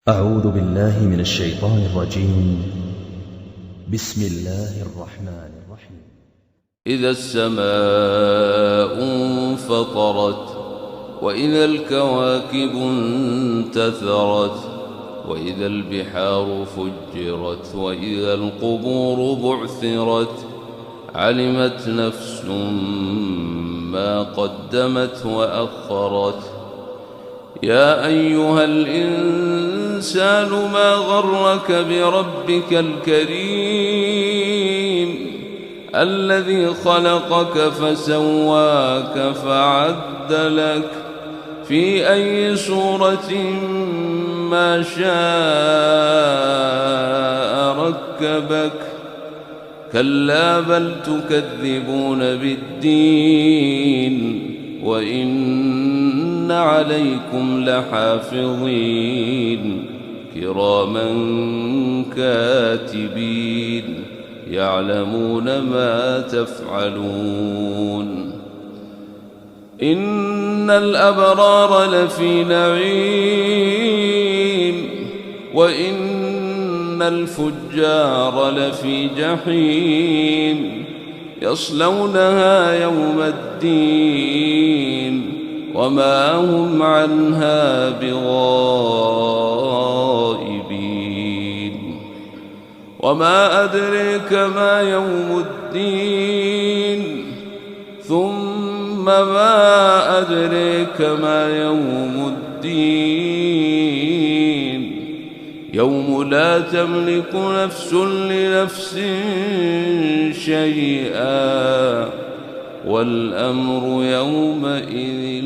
أعوذ بالله من الشيطان الرجيم. بسم الله الرحمن الرحيم. إذا السماء انفطرت وإذا الكواكب انتثرت وإذا البحار فجرت وإذا القبور بعثرت علمت نفس ما قدمت وأخرت. يا أيها الإنسان ما غرك بربك الكريم الذي خلقك فسواك فعدلك في أي صورة ما شاء ركبك. كلا بل تكذبون بالدين وإن عليكم لحافظين كراما كاتبين يعلمون ما تفعلون. إن الأبرار لفي نعيم وإن الفجار لفي جحيم يصلونها يوم الدين وما هم عنها بغائبين. وما أدريك ما يوم الدين ثم ما أدريك ما يوم الدين يوم لا تملك نفس لنفس شيئا والأمر يومئذ